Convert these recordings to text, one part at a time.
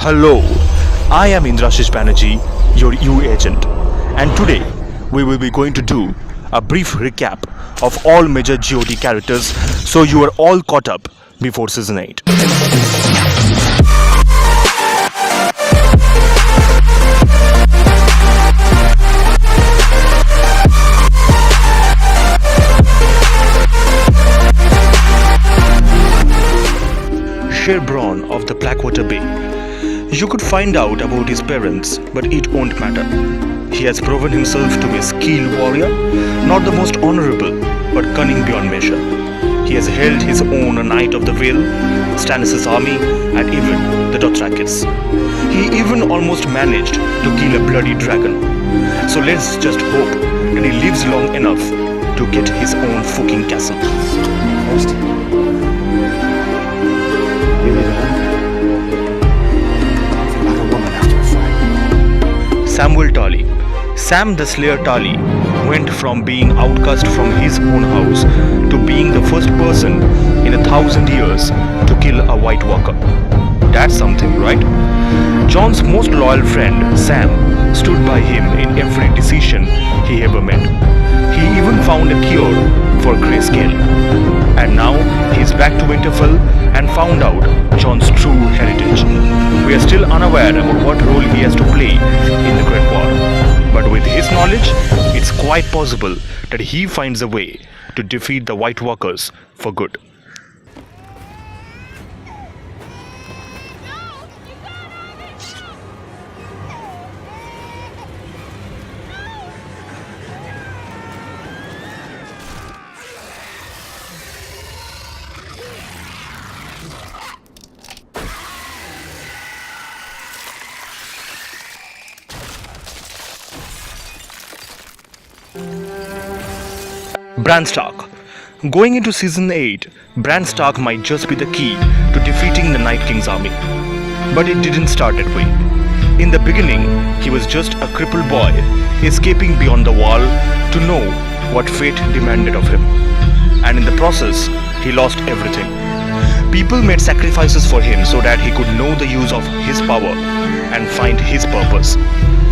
Hello, I am Indrashish Banerjee, your EU agent, and today we will be going to do a brief recap of all major GOT characters so you are all caught up before season 8. Sherbrawn of the Blackwater Bay. You could find out about his parents, but it won't matter. He has proven himself to be a skilled warrior, not the most honorable, but cunning beyond measure. He has held his own a Knight of the Vale, Stannis' army, and even the Dothrakis. He even almost managed to kill a bloody dragon. So let's just hope that he lives long enough to get his own fucking castle. Samuel Tarly. Sam the Slayer Tarly went from being outcast from his own house to being the first person in 1,000 years to kill a White Walker. That's something, right? Jon's most loyal friend, Sam, stood by him in every decision he ever made. He even found a cure for grayscale. And now he's back to Winterfell and found out Jon's true heritage. We are still unaware about what role he has to play in the Great War. But with his knowledge, it's quite possible that he finds a way to defeat the White Walkers for good. Bran Stark. Going into season 8, Bran Stark might just be the key to defeating the Night King's army. But it didn't start that way. In the beginning, he was just a crippled boy, escaping beyond the wall to know what fate demanded of him. And in the process, he lost everything. People made sacrifices for him so that he could know the use of his power and find his purpose.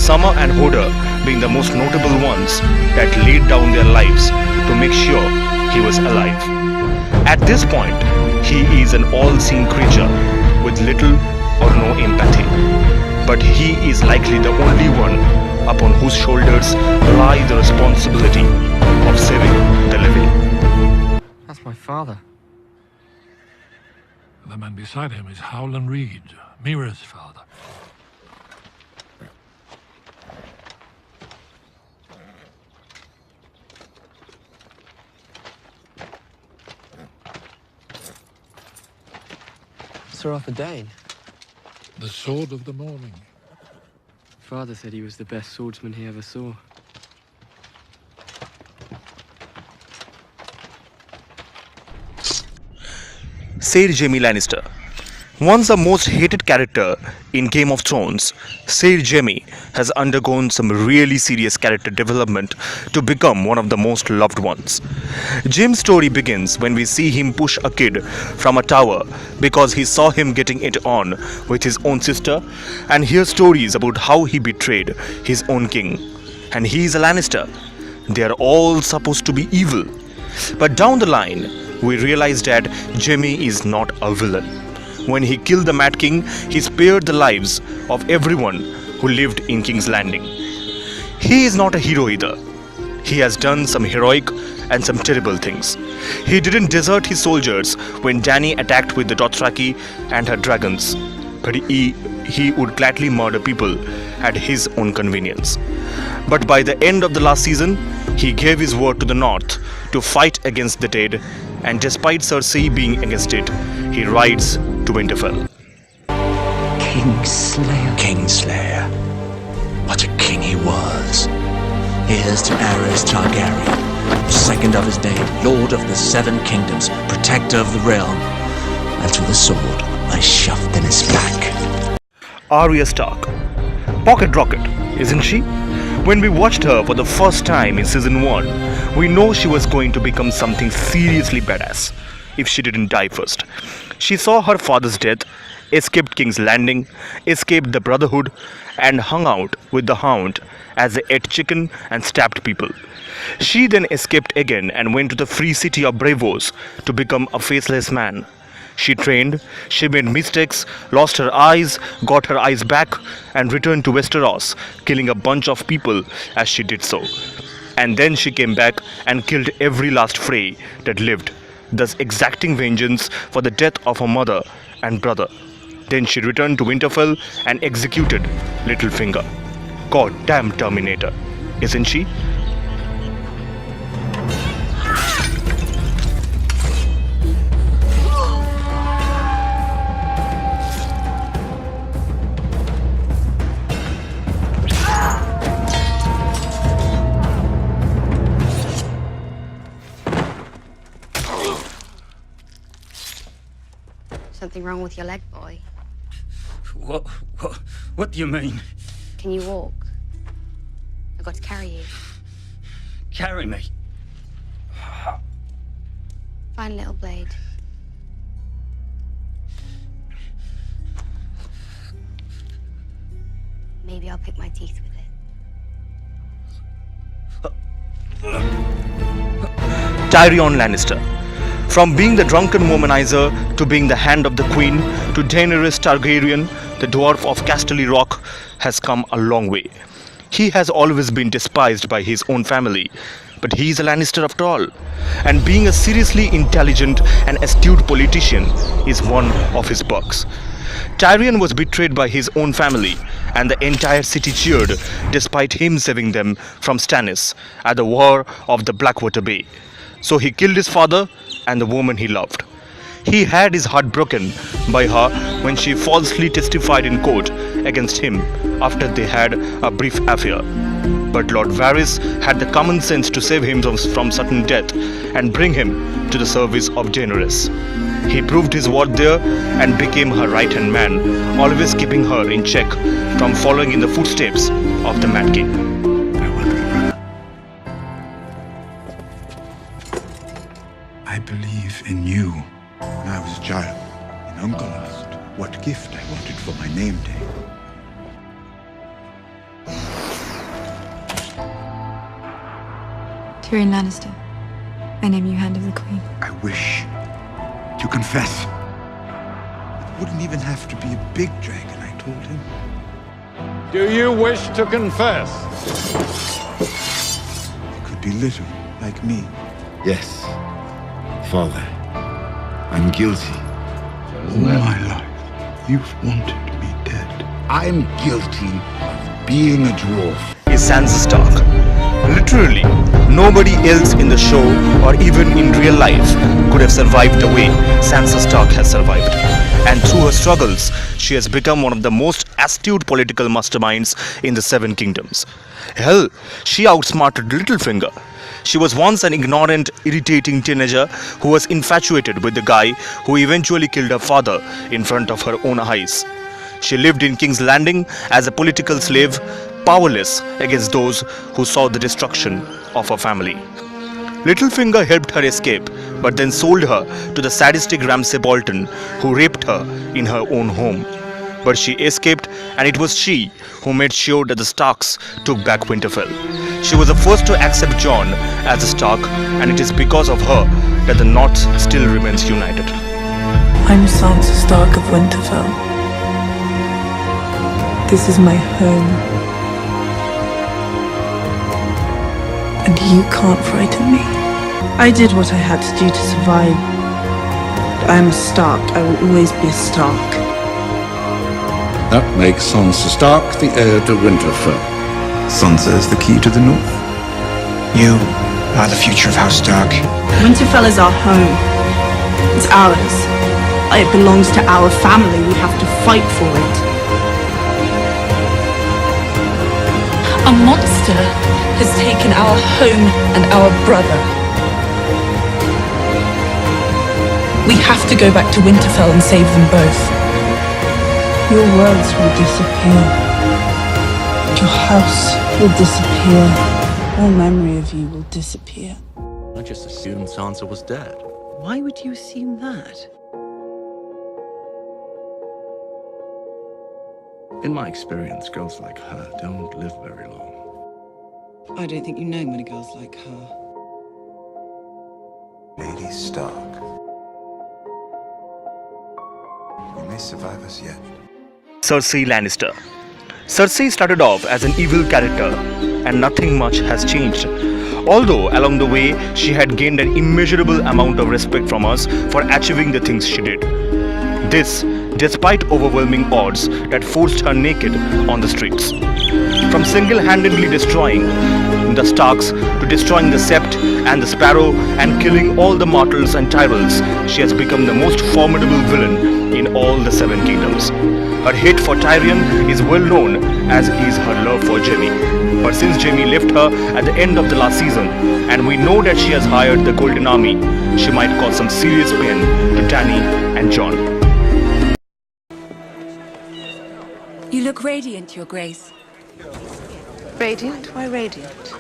Summer and Hodor being the most notable ones that laid down their lives to make sure he was alive. At this point, he is an all-seeing creature with little or no empathy. But he is likely the only one upon whose shoulders lie the responsibility of saving the living. That's my father. The man beside him is Howland Reed, Mira's father. Sir Arthur Dane. The sword of the morning. Father said he was the best swordsman he ever saw. Ser Jaime Lannister. Once the most hated character in Game of Thrones, Ser Jaime has undergone some really serious character development to become one of the most loved ones. Jaime's story begins when we see him push a kid from a tower because he saw him getting it on with his own sister, and hear stories about how he betrayed his own king. And he is a Lannister. They are all supposed to be evil. But down the line, we realize that Jaime is not a villain. When he killed the Mad King, he spared the lives of everyone who lived in King's Landing. He is not a hero either. He has done some heroic and some terrible things. He didn't desert his soldiers when Dany attacked with the Dothraki and her dragons, but he would gladly murder people at his own convenience. But by the end of the last season, he gave his word to the North to fight against the dead, and despite Cersei being against it, he rides to Winterfell. Kingslayer. Kingslayer. What a king he was. Heirs to Aerys Targaryen, second of his name, Lord of the Seven Kingdoms, protector of the realm, and with a sword I shoved in his back. Arya Stark. Pocket Rocket, isn't she? When we watched her for the first time in season 1, we know she was going to become something seriously badass if she didn't die first. She saw her father's death, escaped King's Landing, escaped the Brotherhood, and hung out with the Hound as they ate chicken and stabbed people. She then escaped again and went to the free city of Bravos to become a faceless man. She trained, she made mistakes, lost her eyes, got her eyes back, and returned to Westeros, killing a bunch of people as she did so. And then she came back and killed every last Frey that lived, thus exacting vengeance for the death of her mother and brother. Then she returned to Winterfell and executed Littlefinger. Goddamn Terminator, isn't she? Something wrong with your leg, boy? What do you mean? Can you walk? I've got to carry you. Carry me? Find a little blade. Maybe I'll pick my teeth with it. Tyrion Lannister. From being the drunken womanizer to being the hand of the queen to Daenerys Targaryen, the dwarf of Casterly Rock has come a long way. He has always been despised by his own family, but he is a Lannister after all. And being a seriously intelligent and astute politician is one of his perks. Tyrion was betrayed by his own family, and the entire city cheered despite him saving them from Stannis at the War of the Blackwater Bay. So he killed his father and the woman he loved. He had his heart broken by her when she falsely testified in court against him after they had a brief affair. But Lord Varys had the common sense to save him from sudden death and bring him to the service of Daenerys. He proved his worth there and became her right-hand man, always keeping her in check from following in the footsteps of the Mad King. I believe in you. When I was a child, an uncle asked what gift I wanted for my name day. Tyrion Lannister, I name you Hand of the Queen. I wish to confess. It wouldn't even have to be a big dragon, I told him. Do you wish to confess? It could be little, like me. Yes, Father. I'm guilty. All my life, you've wanted me dead. I'm guilty of being a dwarf. Is Sansa Stark. Literally, nobody else in the show or even in real life could have survived the way Sansa Stark has survived. And through her struggles, she has become one of the most astute political masterminds in the Seven Kingdoms. Hell, she outsmarted Littlefinger. She was once an ignorant, irritating teenager who was infatuated with the guy who eventually killed her father in front of her own eyes. She lived in King's Landing as a political slave, powerless against those who saw the destruction of her family. Littlefinger helped her escape, but then sold her to the sadistic Ramsay Bolton, who raped her in her own home. But she escaped, and it was she who made sure that the Starks took back Winterfell. She was the first to accept Jon as a Stark, and it is because of her that the North still remains united. I'm Sansa Stark of Winterfell. This is my home. And you can't frighten me. I did what I had to do to survive. I'm a Stark. I will always be a Stark. That makes Sansa Stark the heir to Winterfell. Sansa is the key to the north. You are the future of House Stark. Winterfell is our home. It's ours. It belongs to our family. We have to fight for it. A monster has taken our home and our brother. We have to go back to Winterfell and save them both. Your worlds will disappear. Your house will disappear. All memory of you will disappear. I just assumed Sansa was dead. Why would you assume that? In my experience, girls like her don't live very long. I don't think you know many girls like her. Lady Stark. You may survive us yet. Cersei Lannister. Cersei started off as an evil character, and nothing much has changed. Although along the way she had gained an immeasurable amount of respect from us for achieving the things she did. This despite overwhelming odds that forced her naked on the streets. From single-handedly destroying the Starks to destroying the Sept and the Sparrow and killing all the mortals and Tyrells, she has become the most formidable villain in all the Seven Kingdoms. Her hate for Tyrion is well known, as is her love for Jaime. But since Jaime left her at the end of the last season, and we know that she has hired the Golden Army, she might cause some serious pain to Dany and Jon. You look radiant, Your Grace. Radiant? Why radiant?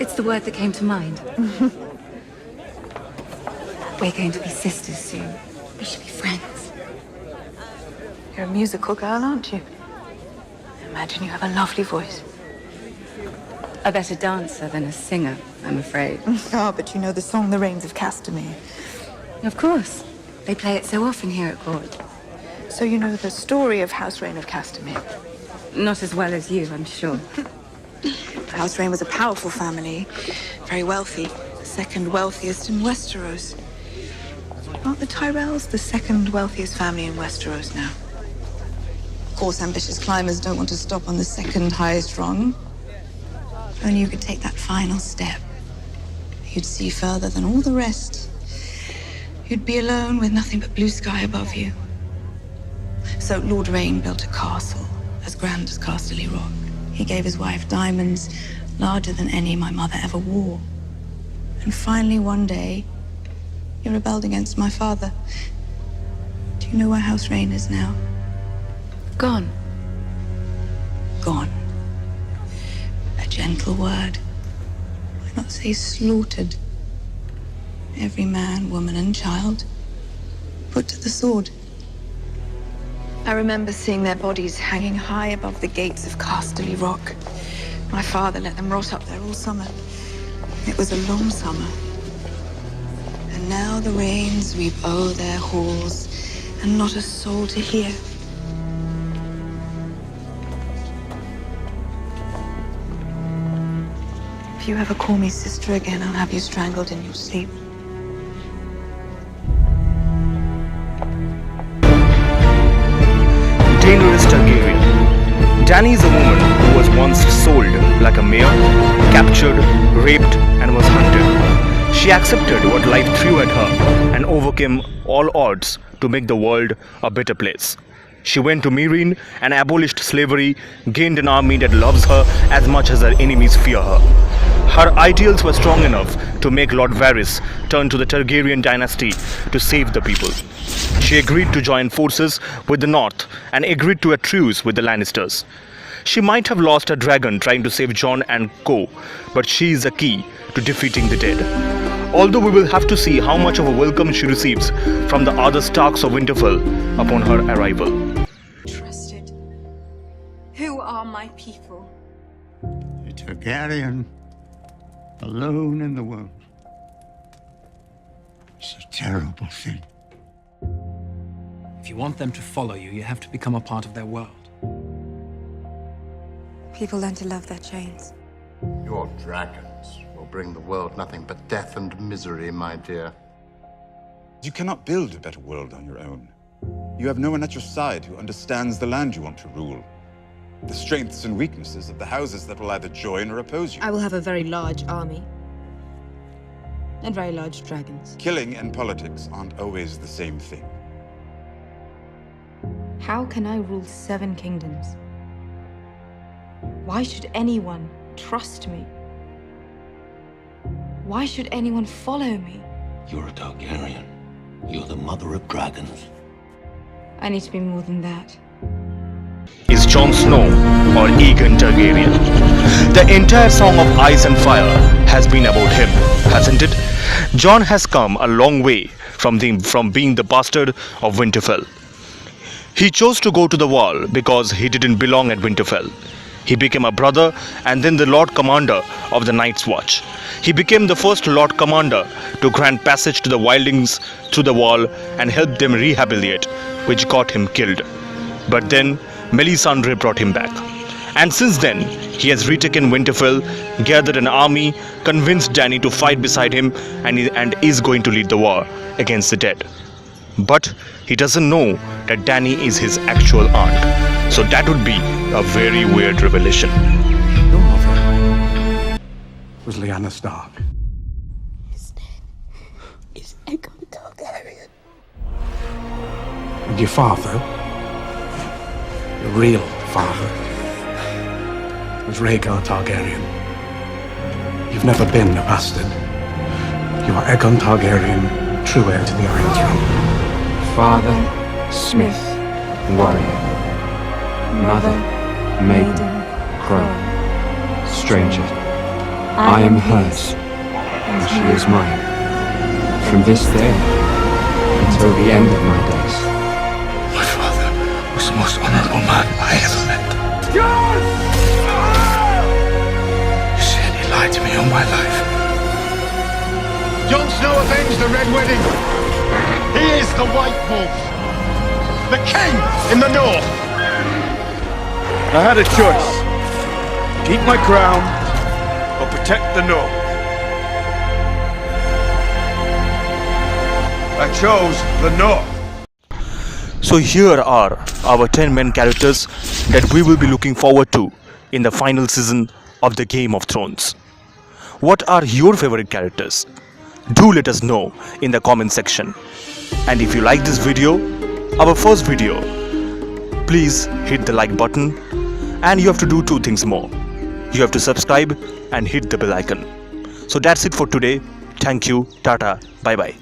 It's the word that came to mind. We're going to be sisters soon. We should be friends. You're a musical girl, aren't you? Imagine you have a lovely voice. A better dancer than a singer, I'm afraid. Oh, but you know the song The Rains of Castamere. Of course. They play it so often here at court. So you know the story of House Rain of Castamere? Not as well as you, I'm sure. House Rain was a powerful family, very wealthy, the second wealthiest in Westeros. Aren't the Tyrells the second wealthiest family in Westeros now? Of course, ambitious climbers don't want to stop on the second highest rung. If only you could take that final step. You'd see further than all the rest. You'd be alone with nothing but blue sky above you. So Lord Rain built a castle as grand as Casterly Rock. He gave his wife diamonds larger than any my mother ever wore. And finally, one day, he rebelled against my father. Do you know where House Rain is now? Gone. Gone. A gentle word. Why not say slaughtered? Every man, woman, and child put to the sword. I remember seeing their bodies hanging high above the gates of Casterly Rock. My father let them rot up there all summer. It was a long summer. And now the rains weep o'er their halls, and not a soul to hear. If you ever call me sister again, I'll have you strangled in your sleep. Daenerys Targaryen. Dany is a woman who was once sold like a mare, captured, raped, and was hunted. She accepted what life threw at her and overcame all odds to make the world a better place. She went to Meereen and abolished slavery, gained an army that loves her as much as her enemies fear her. Her ideals were strong enough to make Lord Varys turn to the Targaryen dynasty to save the people. She agreed to join forces with the North and agreed to a truce with the Lannisters. She might have lost her dragon trying to save Jon and co, but she is a key to defeating the dead. Although we will have to see how much of a welcome she receives from the other Starks of Winterfell upon her arrival. Trusted. Who are my people? A Targaryen, alone in the world. It's a terrible thing. If you want them to follow you, you have to become a part of their world. People learn to love their chains. Your dragons will bring the world nothing but death and misery, my dear. You cannot build a better world on your own. You have no one at your side who understands the land you want to rule. The strengths and weaknesses of the houses that will either join or oppose you. I will have a very large army. And very large dragons. Killing and politics aren't always the same thing. How can I rule 7 kingdoms? Why should anyone trust me? Why should anyone follow me? You're a Targaryen. You're the mother of dragons. I need to be more than that. Is Jon Snow or Aegon Targaryen? The entire Song of Ice and Fire has been about him, hasn't it? Jon has come a long way from being the bastard of Winterfell. He chose to go to the wall because he didn't belong at Winterfell. He became a brother and then the Lord Commander of the Night's Watch. He became the first Lord Commander to grant passage to the wildlings through the wall and help them rehabilitate, which got him killed. But then Melisandre brought him back. And since then, he has retaken Winterfell, gathered an army, convinced Dany to fight beside him, and is going to lead the war against the dead. But he doesn't know that Dany is his actual aunt. So that would be a very weird revelation. Your mother was Lyanna Stark. His name is Aegon Targaryen. And your father, your real father, was Rhaegar Targaryen. You've never been a bastard. You are Aegon Targaryen, true heir to the Iron Throne. Father, smith, warrior. Mother, maiden, crone. Stranger, I am hers, and she is mine. From this day until the end of my days. My father was the most honorable man I ever met. You said he lied to me all my life. Jon Snow avenged the Red Wedding. He is the White Wolf, the king in the north. I had a choice: keep my crown or protect the north. I chose the north. So here are our 10 main characters that we will be looking forward to in the final season of the Game of Thrones. What are your favorite characters? Do let us know in the comment section. And if you like this video, our first video, please hit the like button, and you have to do two things more. You have to subscribe and hit the bell icon. So that's it for today. Thank you. Tata. Bye bye.